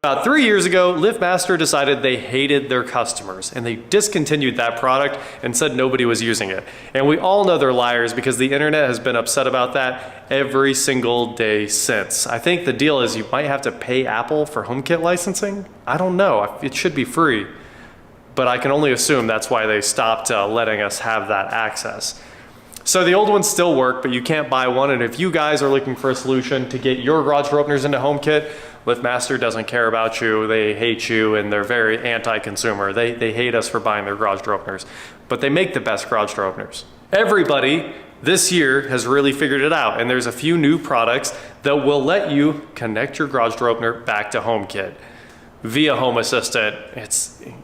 About 3 years ago, LiftMaster decided they hated their customers and they discontinued that product and said nobody was using it. And we all know they're liars because the internet has been upset about that every single day since. I think the deal is you might have to pay Apple for HomeKit licensing. I don't know, it should be free, but I can only assume that's why they stopped letting us have that access. So the old ones still work, but you can't buy one. And if you guys are looking for a solution to get your garage door openers into HomeKit, LiftMaster doesn't care about you. They hate you and they're very anti-consumer. They hate us for buying their garage door openers, but they make the best garage door openers. Everybody this year has really figured it out, and there's a few new products that will let you connect your garage door opener back to HomeKit via Home Assistant.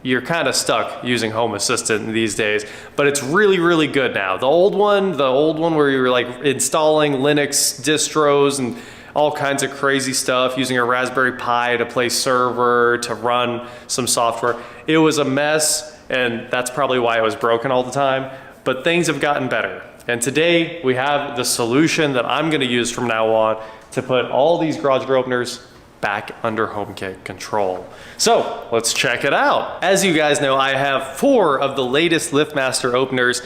You're kind of stuck using Home Assistant these days, but it's really, really good now. The old one where you were like installing Linux distros and all kinds of crazy stuff, using a Raspberry Pi to play server, to run some software. It was a mess, and that's probably why it was broken all the time, but things have gotten better. And today we have the solution that I'm gonna use from now on to put all these garage door openers back under HomeKit control. So let's check it out. As you guys know, I have 4 of the latest LiftMaster openers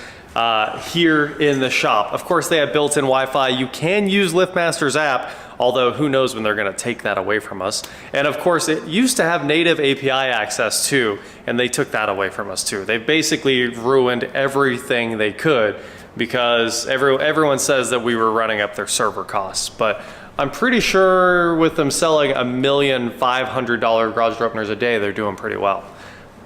here in the shop. Of course, they have built-in Wi-Fi. You can use LiftMaster's app, although who knows when they're gonna take that away from us. And of course, it used to have native API access too, and they took that away from us too. They basically ruined everything they could because everyone says that we were running up their server costs. But I'm pretty sure with them selling $1,500,000 garage door openers a day, they're doing pretty well.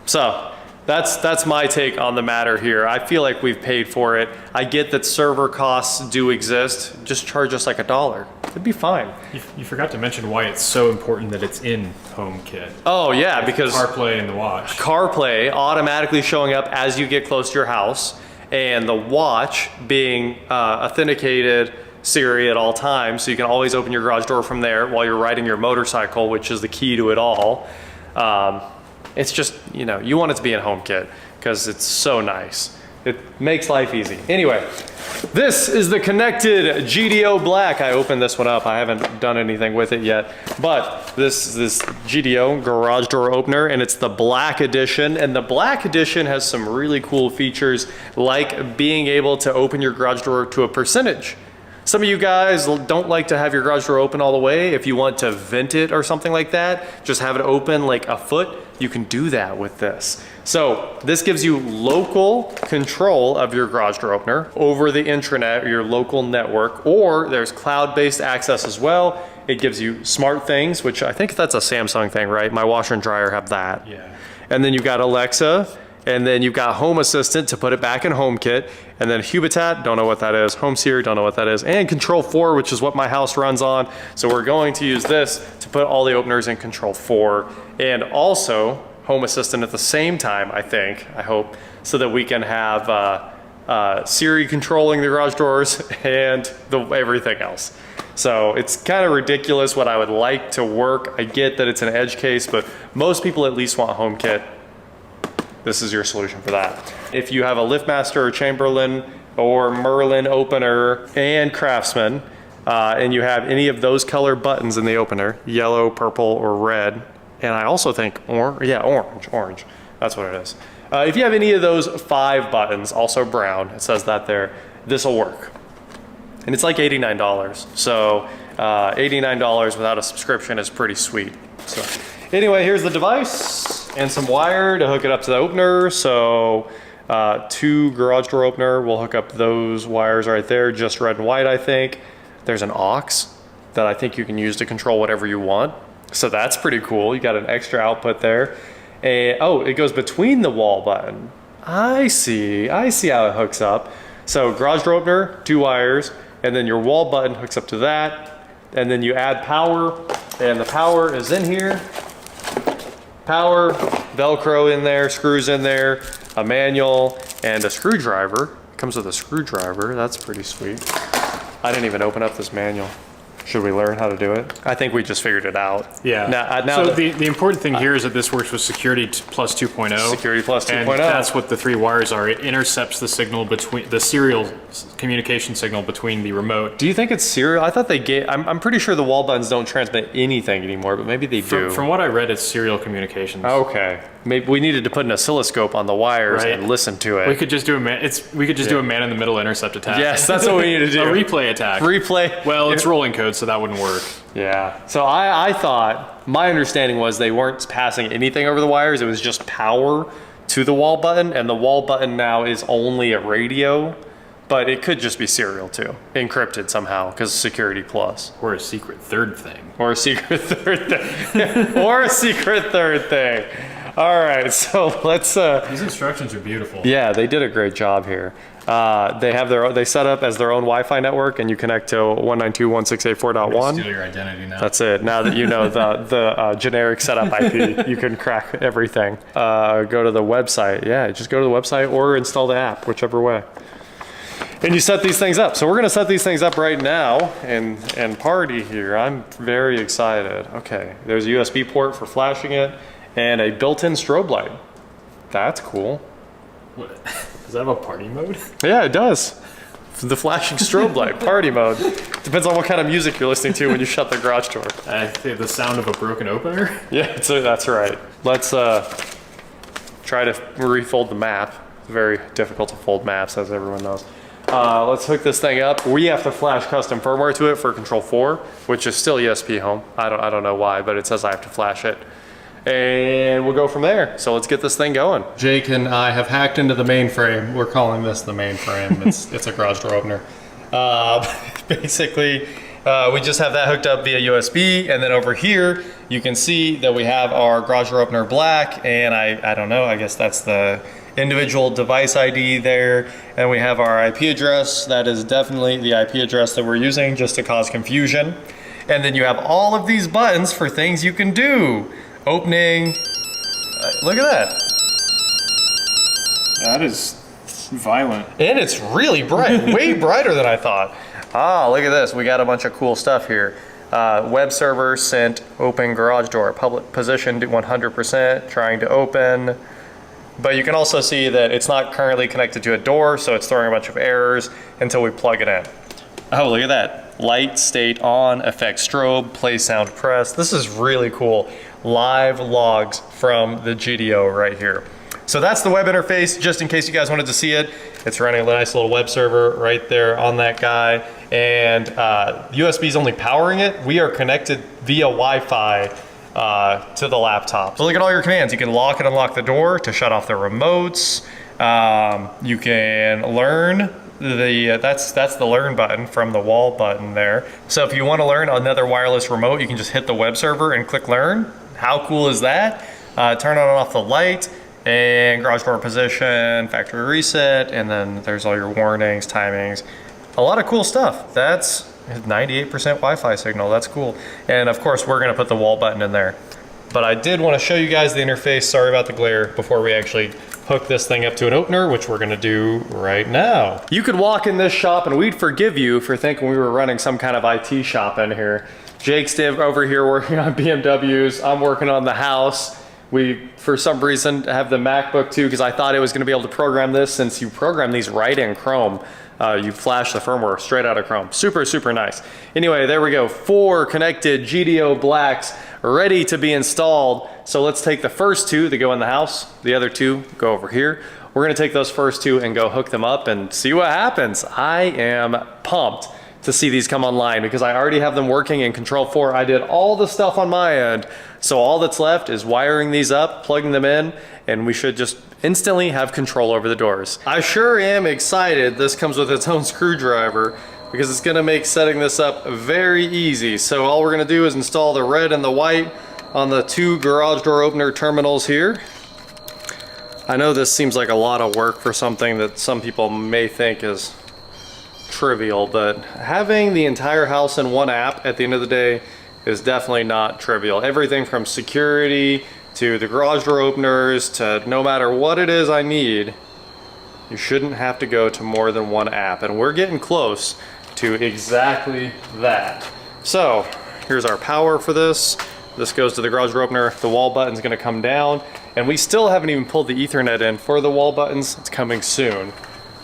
So that's my take on the matter here. I feel like we've paid for it. I get that server costs do exist. Just charge us like $1. It'd be fine. You forgot to mention why it's so important that it's in HomeKit. Oh yeah, because CarPlay and the watch. CarPlay automatically showing up as you get close to your house, and the watch being authenticated Siri at all times, so you can always open your garage door from there while you're riding your motorcycle, which is the key to it all. It's just, you know, you want it to be in HomeKit because it's so nice. It makes life easy. Anyway, this is the Konnected GDO blaQ. I opened this one up. I haven't done anything with it yet, but this GDO garage door opener, and it's the blaQ edition. And the blaQ edition has some really cool features, like being able to open your garage door to a percentage. Some of you guys don't like to have your garage door open all the way. If you want to vent it or something like that, just have it open like a foot, you can do that with this. So this gives you local control of your garage door opener over the intranet or your local network, or there's cloud-based access as well. It gives you smart things, which I think that's a Samsung thing, right? My washer and dryer have that. Yeah. And then you've got Alexa, and then you've got Home Assistant to put it back in HomeKit, and then Hubitat, don't know what that is, Home Siri, don't know what that is, and Control4, which is what my house runs on. So we're going to use this to put all the openers in Control4, and also Home Assistant at the same time, I hope, so that we can have Siri controlling the garage doors and everything else. So it's kind of ridiculous what I would like to work. I get that it's an edge case, but most people at least want HomeKit. This is your solution for that. If you have a LiftMaster or Chamberlain or Merlin opener and Craftsman, and you have any of those color buttons in the opener, yellow, purple, or red, and I also think orange, that's what it is. If you have any of those 5 buttons, also brown, it says that there, this will work. And it's like $89. So $89 without a subscription is pretty sweet. So anyway, here's the device and some wire to hook it up to the opener. So 2 garage door opener, we'll hook up those wires right there, just red and white, I think. There's an aux that I think you can use to control whatever you want. So that's pretty cool. You got an extra output there. And, oh, it goes between the wall button. I see how it hooks up. So garage door opener, 2 wires, and then your wall button hooks up to that. And then you add power, and the power is in here. Power, Velcro in there, screws in there, a manual, and a screwdriver. It comes with a screwdriver, that's pretty sweet. I didn't even open up this manual. Should we learn how to do it? I think we just figured it out. Yeah. Now so the important thing here is that this works with Security plus 2.0. Security plus 2.0. And that's what the 3 wires are. It intercepts the signal between the serial communication signal between the remote. Do you think it's serial? I thought they gave. I'm pretty sure the wall buttons don't transmit anything anymore, but maybe they do. From what I read, it's serial communications. Okay. Maybe we needed to put an oscilloscope on the wires and listen to it. We could just do do a man in the middle intercept attack. Yes, that's what we need to do. A replay attack. Replay. Well, it's rolling code, so that wouldn't work. Yeah. So I thought, my understanding was they weren't passing anything over the wires. It was just power to the wall button, and the wall button now is only a radio, but it could just be serial too, encrypted somehow because security plus. Or a secret third thing. Or a secret third thing. Or a secret third thing. All right, so let's. These instructions are beautiful. Yeah, they did a great job here. They set up as their own Wi-Fi network, and you connect to 192.168.4.1. Steal your identity now. That's it. Now that you know the generic setup IP, you can crack everything. Go to the website. Yeah, just go to the website or install the app, whichever way. And you set these things up. So we're gonna set these things up right now and party here. I'm very excited. Okay, there's a USB port for flashing it and a built-in strobe light. That's cool. What? Does that have a party mode? Yeah, it does. The flashing strobe light, party mode. Depends on what kind of music you're listening to when you shut the garage door. I think the sound of a broken opener? Yeah, so that's right. Let's try to refold the map. It's very difficult to fold maps, as everyone knows. Let's hook this thing up. We have to flash custom firmware to it for Control4, which is still ESP home. I don't know why, but it says I have to flash it. And we'll go from there. So let's get this thing going. Jake and I have hacked into the mainframe. We're calling this the mainframe. It's a garage door opener. Basically, we just have that hooked up via USB, and then over here you can see that we have our garage door opener black, and I don't know, I guess that's the individual device ID there, and we have our IP address. That is definitely the IP address that we're using, just to cause confusion. And then you have all of these buttons for things you can do. Opening, look at that. That is violent. And it's really bright, way brighter than I thought. Ah, look at this, we got a bunch of cool stuff here. Web server sent open garage door, public position 100%, trying to open. But you can also see that it's not currently connected to a door, so it's throwing a bunch of errors until we plug it in. Oh, look at that. Light state on, effect strobe, play sound press. This is really cool. Live logs from the GDO right here. So that's the web interface, just in case you guys wanted to see it. It's running a nice little web server right there on that guy. And USB is only powering it. We are connected via Wi-Fi to the laptop. So look at all your commands. You can lock and unlock the door to shut off the remotes. You can learn. That's the learn button from the wall button there. So if you want to learn another wireless remote, you can just hit the web server and click learn. How cool is that? Turn on and off the light, and garage door position, factory reset, and then there's all your warnings, timings, a lot of cool stuff. That's 98% Wi-Fi signal, that's cool. And of course, we're gonna put the wall button in there. But I did wanna show you guys the interface, sorry about the glare, before we actually hook this thing up to an opener, which we're gonna do right now. You could walk in this shop and we'd forgive you for thinking we were running some kind of IT shop in here. Jake's over here working on BMWs, I'm working on the house. We, for some reason, have the MacBook too, because I thought it was gonna be able to program this, since you program these right in Chrome. You flash the firmware straight out of Chrome. Super, super nice. Anyway, there we go. 4 connected GDO blacks ready to be installed. So let's take the first 2 that go in the house. The other 2 go over here. We're gonna take those first 2 and go hook them up and see what happens. I am pumped to see these come online because I already have them working in Control4. I did all the stuff on my end. So all that's left is wiring these up, plugging them in, and we should just instantly have control over the doors. I sure am excited this comes with its own screwdriver because it's gonna make setting this up very easy. So all we're gonna do is install the red and the white on the 2 garage door opener terminals here. I know this seems like a lot of work for something that some people may think is trivial, but having the entire house in one app at the end of the day is definitely not trivial. Everything from security to the garage door openers to no matter what it is I need, you shouldn't have to go to more than one app. And we're getting close to exactly that. So here's our power for this. This goes to the garage door opener. The wall button's gonna come down, and we still haven't even pulled the Ethernet in for the wall buttons. It's coming soon.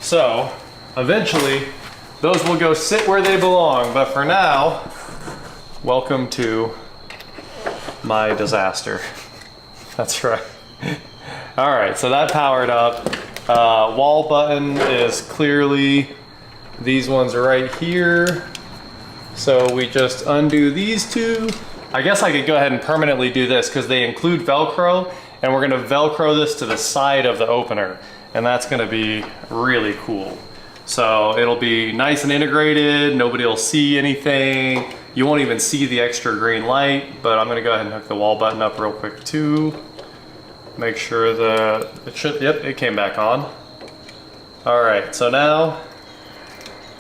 So eventually those will go sit where they belong, but for now, welcome to my disaster. That's right. All right, so that powered up. Wall button is clearly, these ones are right here. So we just undo these two. I guess I could go ahead and permanently do this because they include Velcro, and we're gonna Velcro this to the side of the opener, and that's gonna be really cool. So it'll be nice and integrated, nobody will see anything. You won't even see the extra green light, but I'm gonna go ahead and hook the wall button up real quick too. Make sure that it should, yep, it came back on. All right, so now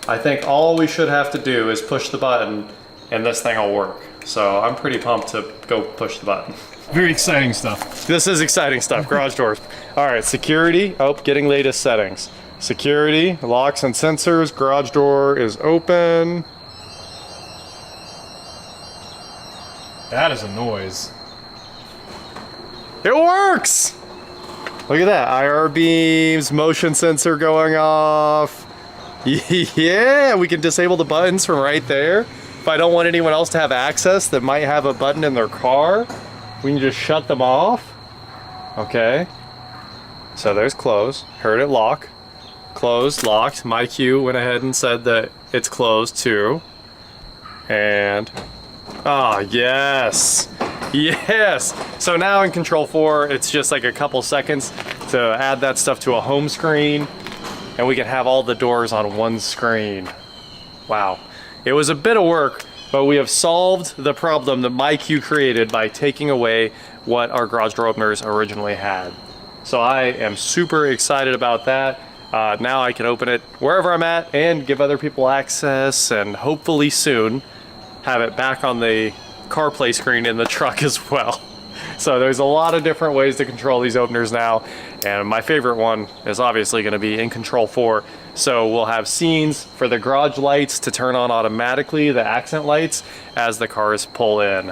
I think all we should have to do is push the button and this thing will work. So I'm pretty pumped to go push the button. Very exciting stuff. This is exciting stuff, garage doors. All right, security, oh, getting latest settings. Security, locks and sensors, garage door is open. That is a noise. It works! Look at that, IR beams, motion sensor going off. Yeah, we can disable the buttons from right there. If I don't want anyone else to have access that might have a button in their car, we can just shut them off. Okay. So there's close, heard it lock. Closed, locked. MyQ went ahead and said that it's closed too. And, ah, yes. Yes! So now in Control4, it's just like a couple seconds to add that stuff to a home screen, and we can have all the doors on one screen. Wow. It was a bit of work, but we have solved the problem that MyQ created by taking away what our garage door openers originally had. So I am super excited about that. Now I can open it wherever I'm at and give other people access, and hopefully soon have it back on the CarPlay screen in the truck as well. So there's a lot of different ways to control these openers now, and my favorite one is obviously going to be in Control4. So we'll have scenes for the garage lights to turn on automatically, the accent lights, as the cars pull in.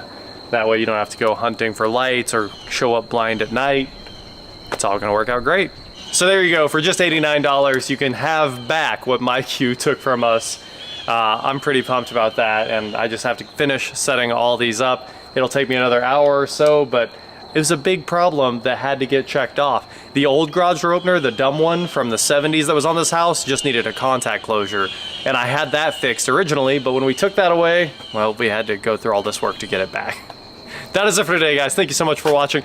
That way you don't have to go hunting for lights or show up blind at night. It's all going to work out great. So there you go, for just $89 you can have back what MyQ took from us. I'm pretty pumped about that, and I just have to finish setting all these up. It'll take me another hour or so, but it was a big problem that had to get checked off. The old garage door opener, the dumb one from the 70s that was on this house, just needed a contact closure, and I had that fixed originally, but when we took that away, well, we had to go through all this work to get it back. That is it for today, guys. Thank you so much for watching.